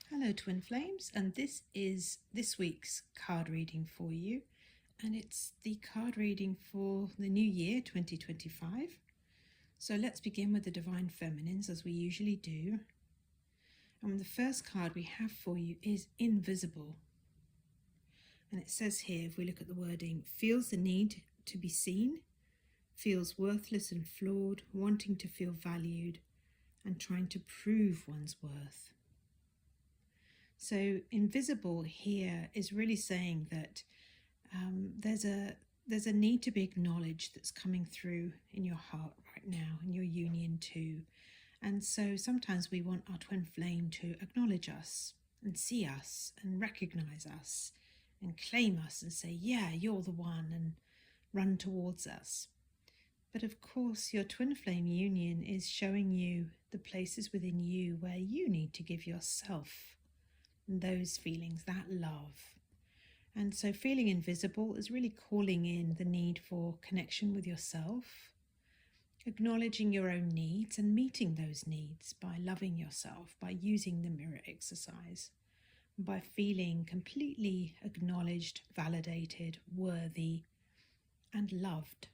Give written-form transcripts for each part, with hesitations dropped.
Hello Twin Flames, and this is this week's card reading for you, and it's the card reading for the new year 2025. So let's begin with the Divine Feminines as we usually do. And the first card we have for you is Invisible. And it says here, if we look at the wording, feels the need to be seen, feels worthless and flawed, wanting to feel valued, and trying to prove one's worth. So invisible here is really saying that there's a need to be acknowledged that's coming through in your heart right now, in your union too. And so sometimes we want our twin flame to acknowledge us and see us and recognize us and claim us and say, yeah, you're the one, and run towards us. But of course, your twin flame union is showing you the places within you where you need to give yourself those feelings, that love. And so feeling invisible is really calling in the need for connection with yourself, acknowledging your own needs and meeting those needs by loving yourself, by using the mirror exercise, by feeling completely acknowledged, validated, worthy, and loved.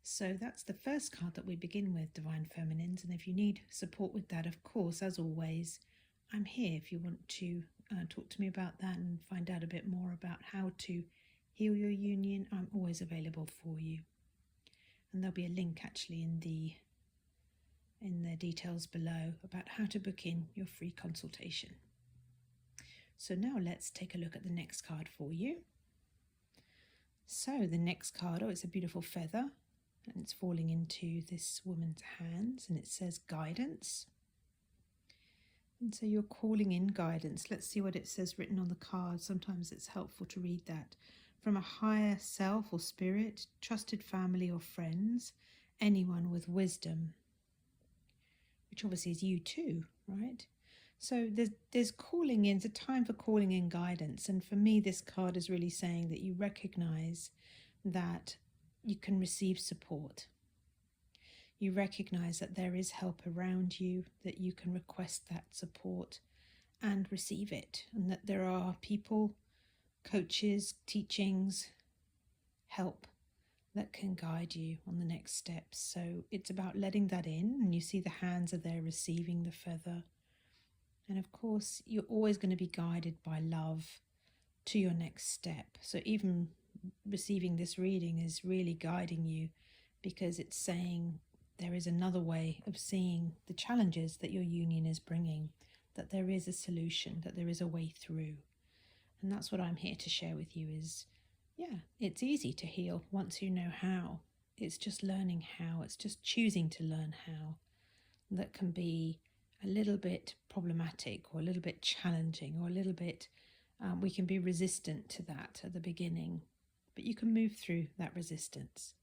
So that's the first card that we begin with, Divine Feminines. And if you need support with that, of course, as always, I'm here if you want to talk to me about that and find out a bit more about how to heal your union. I'm always available for you. And there'll be a link actually in the details below about how to book in your free consultation. So now let's take a look at the next card for you. So the next card, it's a beautiful feather, and it's falling into this woman's hands, and it says guidance. And so you're calling in guidance. Let's see what it says written on the card. Sometimes it's helpful to read that. From a higher self or spirit, trusted family or friends, anyone with wisdom, which obviously is you too, right? So there's calling in, it's a time for calling in guidance. And for me, this card is really saying that you recognize that you can receive support. You recognize that there is help around you, that you can request that support and receive it, and that there are people, coaches, teachings, help that can guide you on the next steps. So it's about letting that in, and you see the hands are there receiving the feather. And of course, you're always going to be guided by love to your next step. So even receiving this reading is really guiding you, because it's saying there is another way of seeing the challenges that your union is bringing, that there is a solution, that there is a way through. And that's what I'm here to share with you is, yeah, it's easy to heal once you know how. It's just learning how, it's just choosing to learn how. That can be a little bit problematic or a little bit challenging or a little bit, we can be resistant to that at the beginning, but you can move through that resistance.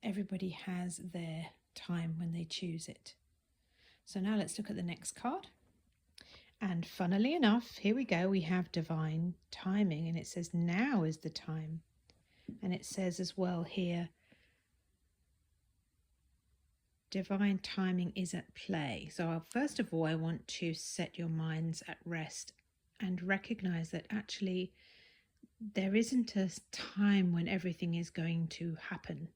Everybody has their time when they choose it. So now let's look at the next card. And funnily enough, here we go, we have divine timing, and it says now is the time. And it says as well here, divine timing is at play. So first of all, I want to set your minds at rest and recognize that actually there isn't a time when everything is going to happen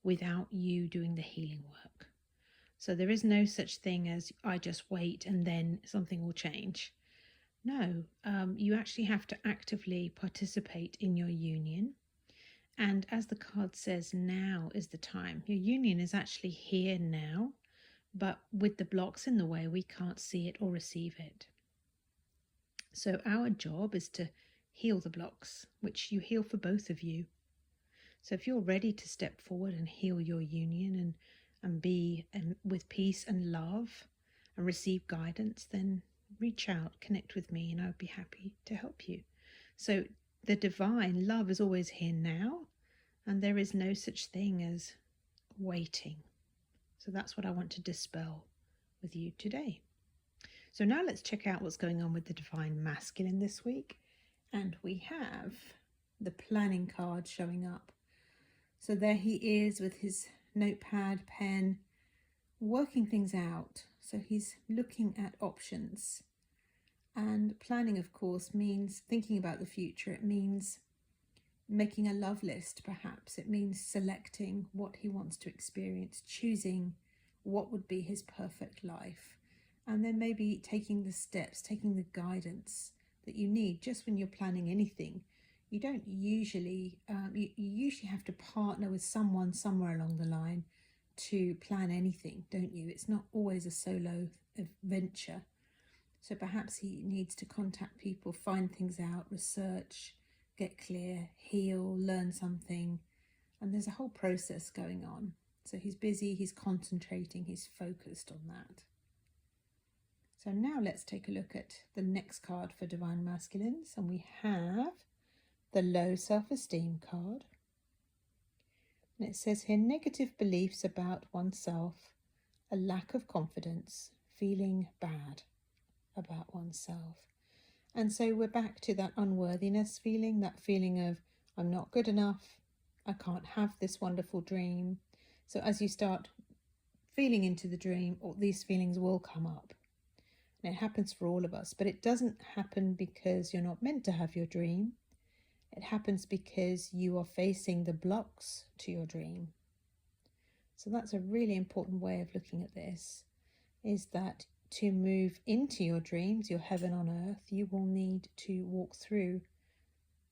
without you doing the healing work. So there is no such thing as I just wait and then something will change. No, you actually have to actively participate in your union. And as the card says, now is the time. Your union is actually here now, but with the blocks in the way, we can't see it or receive it. So our job is to heal the blocks, which you heal for both of you. So if you're ready to step forward and heal your union and be with peace and love and receive guidance, then reach out, connect with me, and I would be happy to help you. So the divine love is always here now, and there is no such thing as waiting. So that's what I want to dispel with you today. So now let's check out what's going on with the divine masculine this week. And we have the planning card showing up. So there he is with his notepad, pen, working things out. So he's looking at options. And planning, of course, means thinking about the future. It means making a love list, perhaps. It means selecting what he wants to experience, choosing what would be his perfect life, and then maybe taking the steps, taking the guidance that you need. Just when you're planning anything, you don't usually, you usually have to partner with someone somewhere along the line to plan anything, don't you? It's not always a solo venture. So perhaps he needs to contact people, find things out, research, get clear, heal, learn something. And there's a whole process going on. So he's busy, he's concentrating, he's focused on that. So now let's take a look at the next card for Divine Masculines. And we have the low self-esteem card. And it says here, negative beliefs about oneself, a lack of confidence, feeling bad about oneself. And so we're back to that unworthiness feeling, that feeling of I'm not good enough, I can't have this wonderful dream. So as you start feeling into the dream, all these feelings will come up. And it happens for all of us, but it doesn't happen because you're not meant to have your dream. It happens because you are facing the blocks to your dream. So that's a really important way of looking at this, is that to move into your dreams, your heaven on earth, you will need to walk through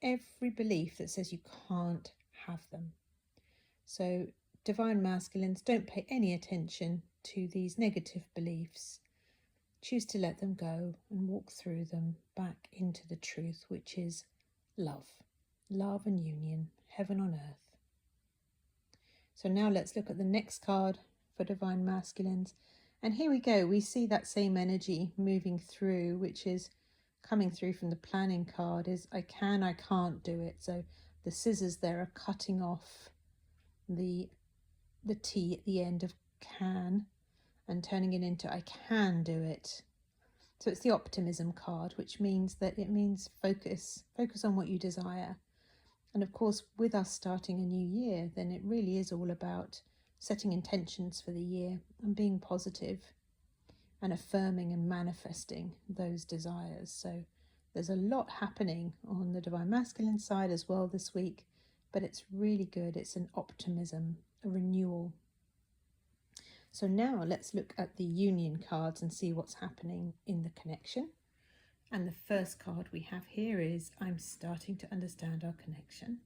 every belief that says you can't have them. So Divine Masculines, don't pay any attention to these negative beliefs. Choose to let them go and walk through them back into the truth, which is love. Love and union, heaven on earth. So now let's look at the next card for Divine Masculines. And here we go. We see that same energy moving through, which is coming through from the planning card, is I can, I can't do it. So the scissors there are cutting off the T at the end of can and turning it into I can do it. So it's the optimism card, which means that it means focus on what you desire. And of course, with us starting a new year, then it really is all about setting intentions for the year and being positive and affirming and manifesting those desires. So there's a lot happening on the Divine Masculine side as well this week, but it's really good. It's an optimism, a renewal. So now let's look at the union cards and see what's happening in the connection. And the first card we have here is I'm starting to understand our connection.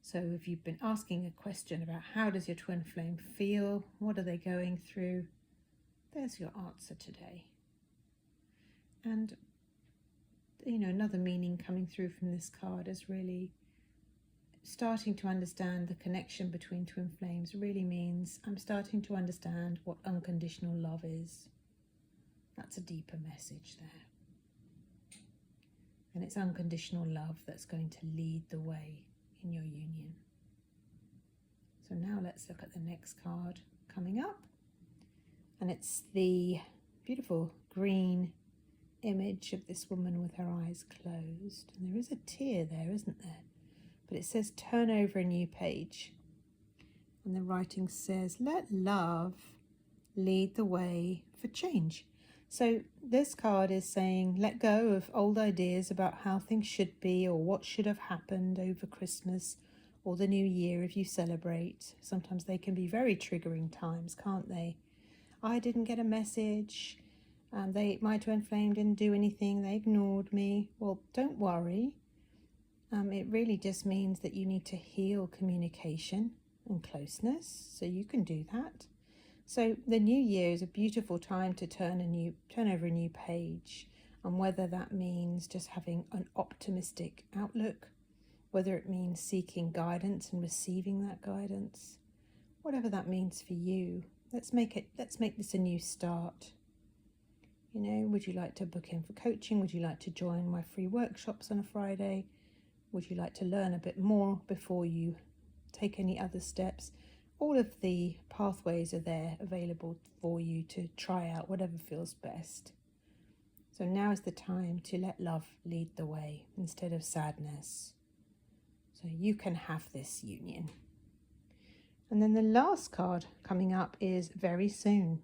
So if you've been asking a question about how does your twin flame feel, what are they going through, there's your answer today. And, you know, another meaning coming through from this card is really starting to understand the connection between twin flames really means I'm starting to understand what unconditional love is. That's a deeper message there. And it's unconditional love that's going to lead the way in your union. So now let's look at the next card coming up. And it's the beautiful green image of this woman with her eyes closed. And there is a tear there, isn't there? But it says turn over a new page. And the writing says let love lead the way for change. So this card is saying let go of old ideas about how things should be or what should have happened over Christmas or the new year if you celebrate. Sometimes they can be very triggering times, can't they? I didn't get a message. My twin flame didn't do anything. They ignored me. Well, don't worry. It really just means that you need to heal communication and closeness. So you can do that. So the new year is a beautiful time to turn over a new page, and whether that means just having an optimistic outlook, whether it means seeking guidance and receiving that guidance, whatever that means for you, let's make this a new start. You know, would you like to book in for coaching? Would you like to join my free workshops on a Friday? Would you like to learn a bit more before you take any other steps? All of the pathways are there available for you to try out whatever feels best. So now is the time to let love lead the way instead of sadness. So you can have this union. And then the last card coming up is very soon.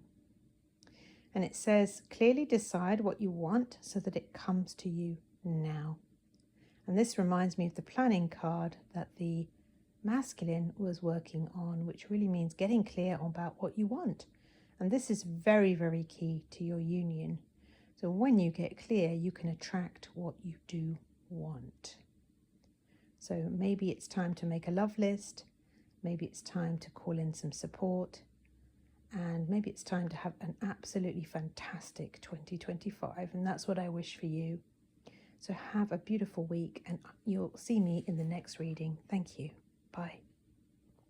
And it says, clearly decide what you want so that it comes to you now. And this reminds me of the planning card that the masculine was working on, which really means getting clear about what you want. And this is very, very key to your union. So when you get clear, you can attract what you do want. So maybe it's time to make a love list. Maybe it's time to call in some support. And maybe it's time to have an absolutely fantastic 2025. And that's what I wish for you. So have a beautiful week, and you'll see me in the next reading. Thank you. Bye.